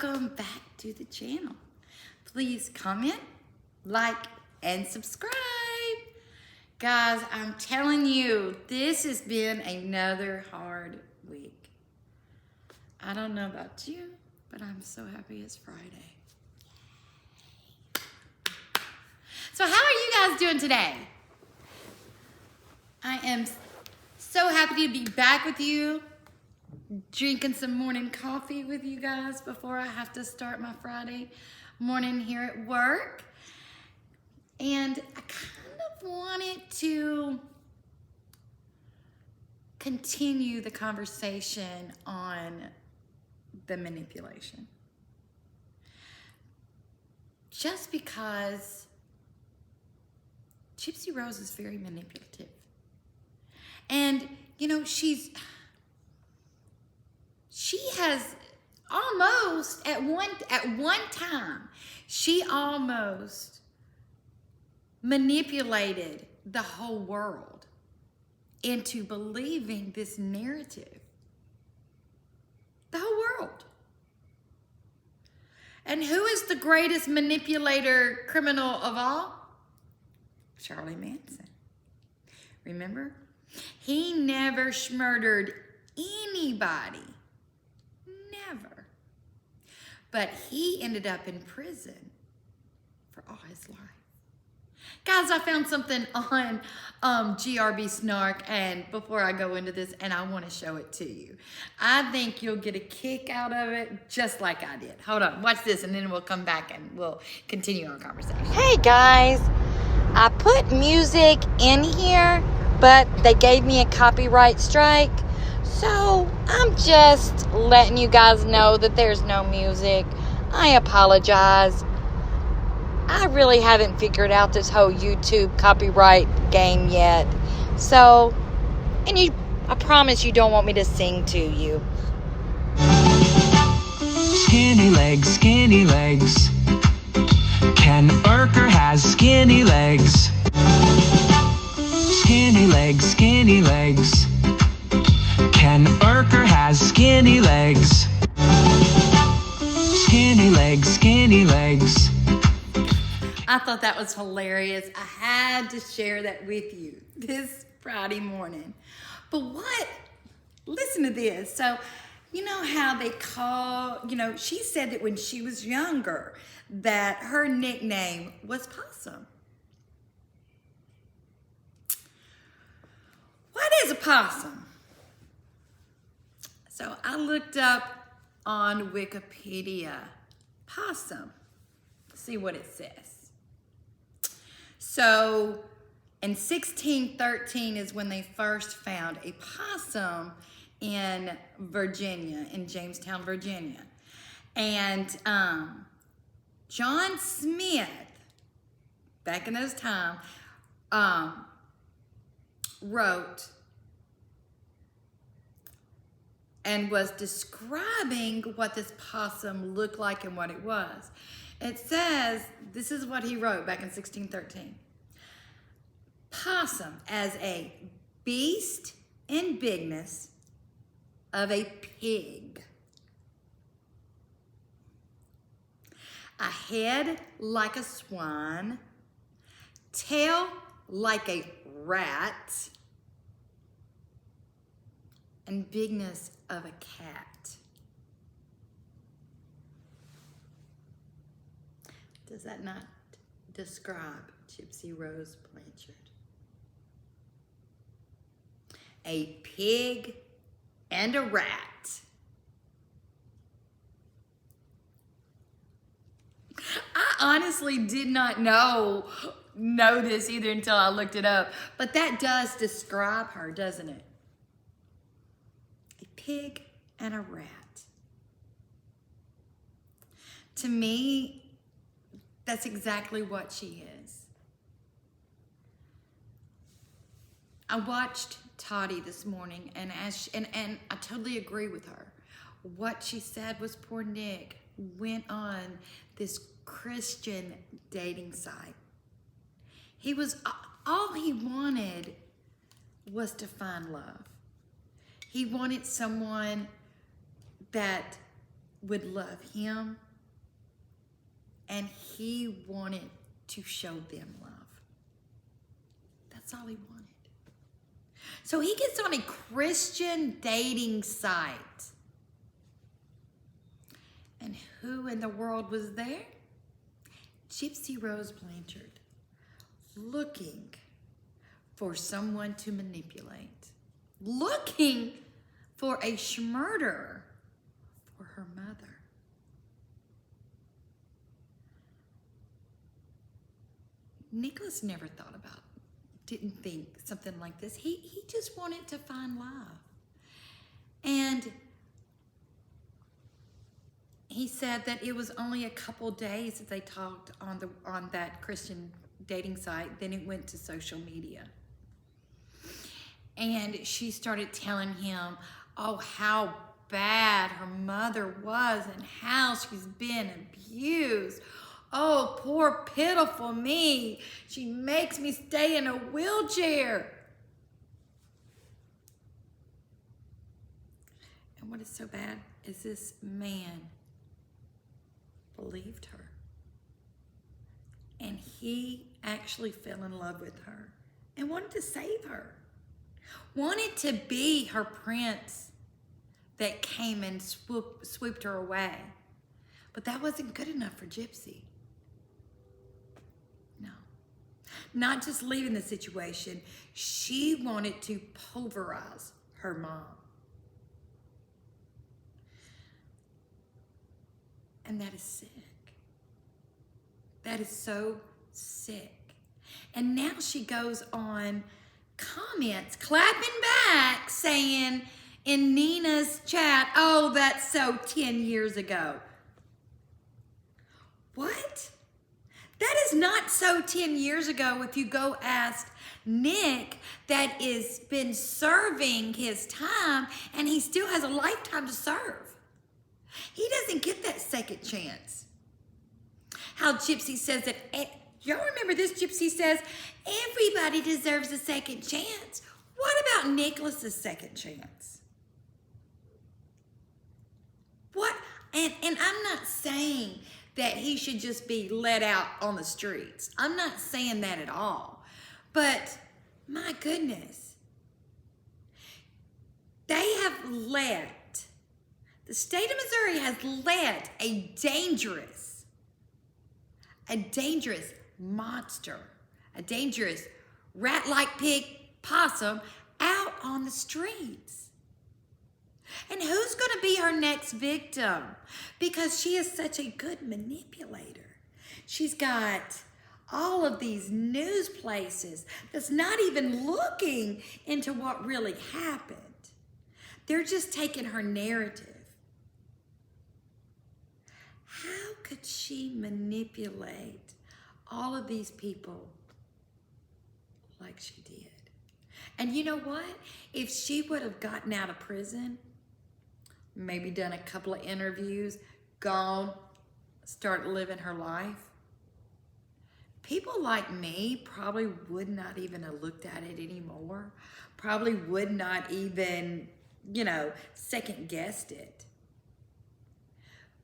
welcome back to the channel. Please comment, like, and subscribe. Guys, I'm telling you, this has been another hard week. I don't know about you, but I'm so happy it's Friday. So how are you guys doing today? I am so happy to be back with you, drinking some morning coffee with you guys before I have to start my Friday morning here at work. And I kind of wanted to continue the conversation on the manipulation. Just because Gypsy Rose is very manipulative. And, you know, she has almost, at one time, she almost manipulated the whole world into believing this narrative. The whole world. And who is the greatest manipulator criminal of all? Charlie Manson. Remember? He never murdered anybody. Never. But he ended up in prison for all his life. Guys, I found something on GRB Snark, and before I go into this, and I want to show it to you. I think you'll get a kick out of it just like I did. Hold on, watch this, and then we'll come back and we'll continue our conversation. Hey guys, I put music in here, but they gave me a copyright strike. So I'm just letting you guys know that there's no music. I apologize. I really haven't figured out this whole YouTube copyright game yet. So, I promise you don't want me to sing to you. Skinny legs, skinny legs. Ken Urker has skinny legs. Skinny legs, skinny legs. Ken Urker has skinny legs. Skinny legs, skinny legs. I thought that was hilarious. I had to share that with you this Friday morning. But listen to this. So, you know how they call, she said that when she was younger, that her nickname was Possum. What is a possum? So I looked up on Wikipedia, possum, see what it says. So in 1613 is when they first found a possum in Virginia, in Jamestown, Virginia. And John Smith, back in those times, wrote and was describing what this possum looked like and what it was. It says, this is what he wrote back in 1613. Possum as a beast in bigness of a pig. A head like a swan, tail like a rat, and bigness of a cat. Does that not describe Gypsy Rose Blanchard? A pig and a rat. I honestly did not know this either until I looked it up. But that does describe her, doesn't it? A pig and a rat. To me, that's exactly what she is. I watched Toddy this morning, and and I totally agree with her. What she said was poor Nick went on this Christian dating site. All he wanted was to find love. He wanted someone that would love him, and he wanted to show them love. That's all he wanted. So he gets on a Christian dating site. And who in the world was there? Gypsy Rose Blanchard, looking for someone to manipulate, looking for a schmurder for her mother. Nicholas never thought about, didn't think something like this. He just wanted to find love. And he said that it was only a couple days that they talked on that Christian dating site. Then it went to social media. And she started telling him, oh, how bad her mother was and how she's been abused. Oh, poor pitiful me. She makes me stay in a wheelchair. And what is so bad is this man believed her. And he actually fell in love with her and wanted to save her. Wanted to be her prince that came and swooped her away. But that wasn't good enough for Gypsy. No. Not just leaving the situation, she wanted to pulverize her mom. And that is sick. That is so sick. And now she goes on comments, clapping back, saying in Nina's chat, oh, that's so 10 years ago. What? That is not so 10 years ago if you go ask Nick that has been serving his time and he still has a lifetime to serve. He doesn't get that second chance. How Gypsy says that, y'all remember this? Gypsy says, everybody deserves a second chance. What about Nicholas's second chance? What? And I'm not saying that he should just be let out on the streets. I'm not saying that at all. But my goodness, they have let, the state of Missouri has let a dangerous monster, a dangerous rat-like pig possum out on the streets. And who's going to be her next victim? Because she is such a good manipulator. She's got all of these news places that's not even looking into what really happened. They're just taking her narrative. How could she manipulate all of these people like she did? And you know what? If she would have gotten out of prison, maybe done a couple of interviews, gone, start living her life, people like me probably would not even have looked at it anymore. Probably would not even, second guessed it.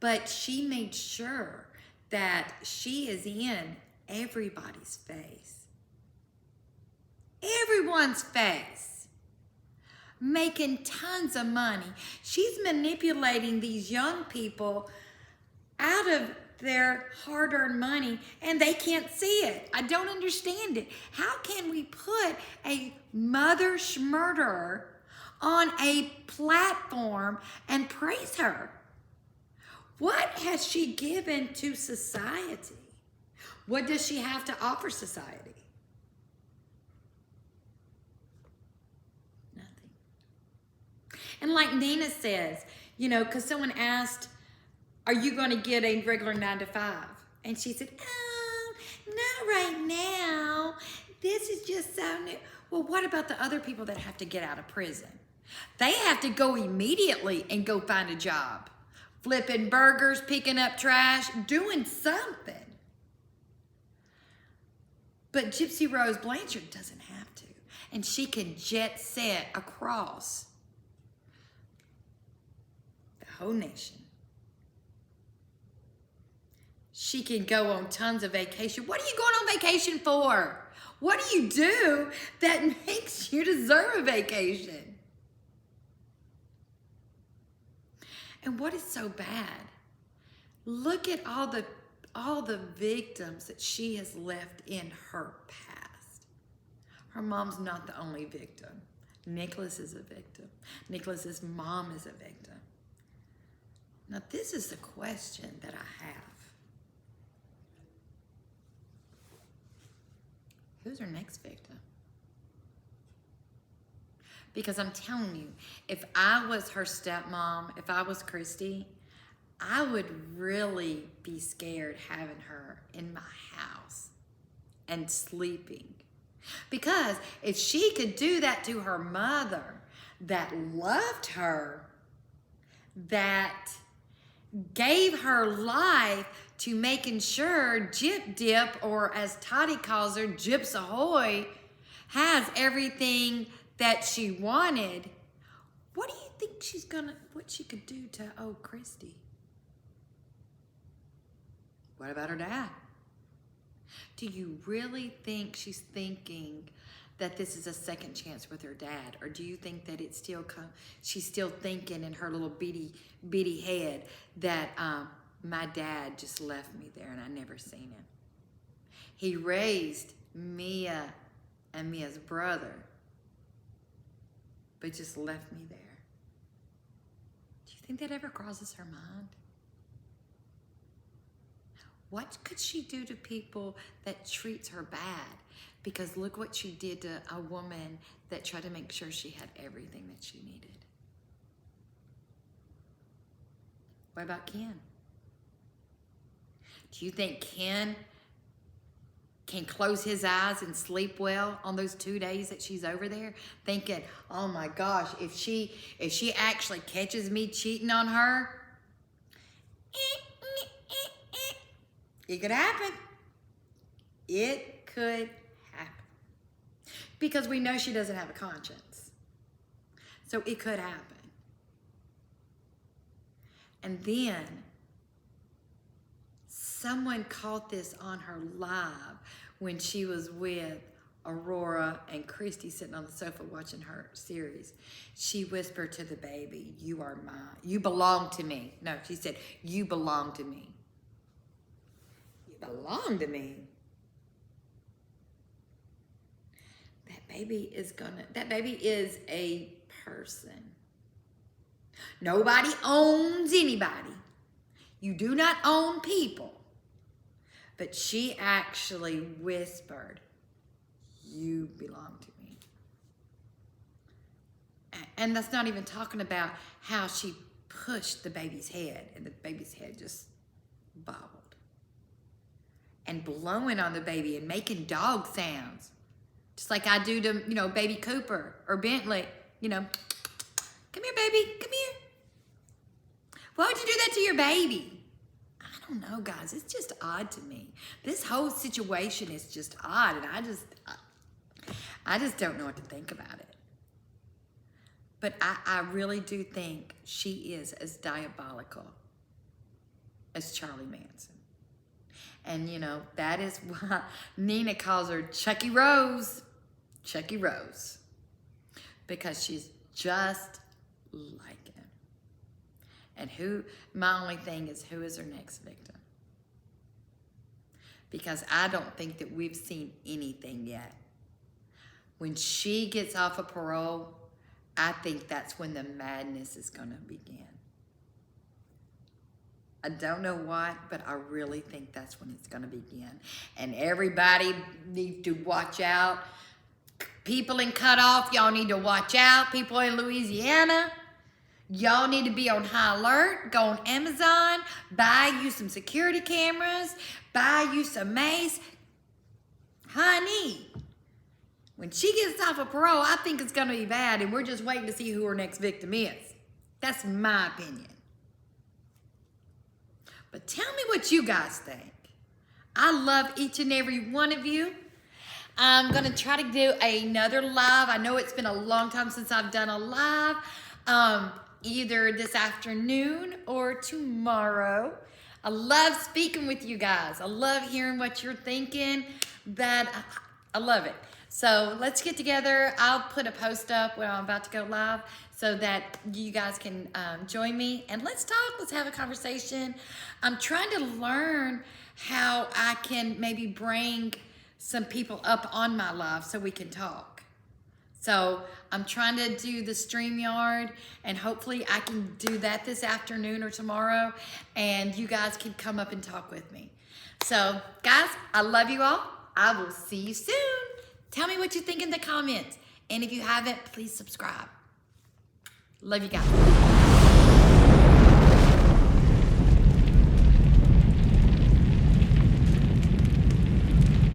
But she made sure that she is in everybody's face. Everyone's face. Making tons of money. She's manipulating these young people out of their hard-earned money and they can't see it. I don't understand it. How can we put a mother schmurderer on a platform and praise her? What has she given to society? What does she have to offer society? Nothing. And like Nina says, because someone asked, are you going to get a regular 9-to-5? And she said, oh, not right now. This is just so new. Well, what about the other people that have to get out of prison? They have to go immediately and go find a job. Flipping burgers, picking up trash, doing something. But Gypsy Rose Blanchard doesn't have to. And she can jet set across the whole nation. she can go on tons of vacation. What are you going on vacation for? What do you do that makes you deserve a vacation? And what is so bad? Look at all the victims that she has left in her past. Her mom's not the only victim. Nicholas is a victim. Nicholas's mom is a victim. Now, this is the question that I have. Who's her next victim? Because I'm telling you, if I was her stepmom, if I was Christy, I would really be scared having her in my house and sleeping. Because if she could do that to her mother that loved her, that gave her life to making sure Gyp Dip, or as Toddy calls her, Gyps Ahoy, has everything that she wanted, what do you think what she could do to old Christy? What about her dad? Do you really think she's thinking that this is a second chance with her dad? Or do you think that she's still thinking in her little bitty head that my dad just left me there and I never seen him? He raised Mia and Mia's brother, but just left me there. Do you think that ever crosses her mind? What could she do to people that treats her bad? Because look what she did to a woman that tried to make sure she had everything that she needed. What about Ken? Do you think Ken can close his eyes and sleep well on those 2 days that she's over there, thinking, oh my gosh, if she actually catches me cheating on her, it could happen. It could happen. Because we know she doesn't have a conscience. So it could happen. And then someone caught this on her live when she was with Aurora and Christy sitting on the sofa watching her series. She whispered to the baby, "You are mine. You belong to me." No, she said, "You belong to me." Belong to me. That baby is a person. Nobody owns anybody. You do not own people. But she actually whispered, "You belong to me." And that's not even talking about how she pushed the baby's head and the baby's head just bobbled. And blowing on the baby and making dog sounds. Just like I do to, baby Cooper or Bentley. Come here, baby, come here. Why would you do that to your baby? I don't know, guys. It's just odd to me. This whole situation is just odd, and I just don't know what to think about it. But I really do think she is as diabolical as Charlie Manson. And, that is why Nina calls her Chucky Rose. Chucky Rose. Because she's just like him. And my only thing is, who is her next victim? Because I don't think that we've seen anything yet. When she gets off of parole, I think that's when the madness is going to begin. I don't know what, but I really think that's when it's going to begin. And everybody needs to watch out. People in Cutoff, y'all need to watch out. People in Louisiana, y'all need to be on high alert. Go on Amazon, buy you some security cameras, buy you some mace. Honey, when she gets off of parole, I think it's going to be bad, and we're just waiting to see who her next victim is. That's my opinion. But tell me what you guys think. I love each and every one of you. I'm going to try to do another live. I know it's been a long time since I've done a live. Either this afternoon or tomorrow. I love speaking with you guys. I love hearing what you're thinking. I love it. So let's get together. I'll put a post up when I'm about to go live so that you guys can join me and let's talk. Let's have a conversation. I'm trying to learn how I can maybe bring some people up on my live so we can talk. So I'm trying to do the StreamYard, and hopefully I can do that this afternoon or tomorrow, and you guys can come up and talk with me. So guys, I love you all. I will see you soon. Tell me what you think in the comments. And if you haven't, please subscribe. Love you guys.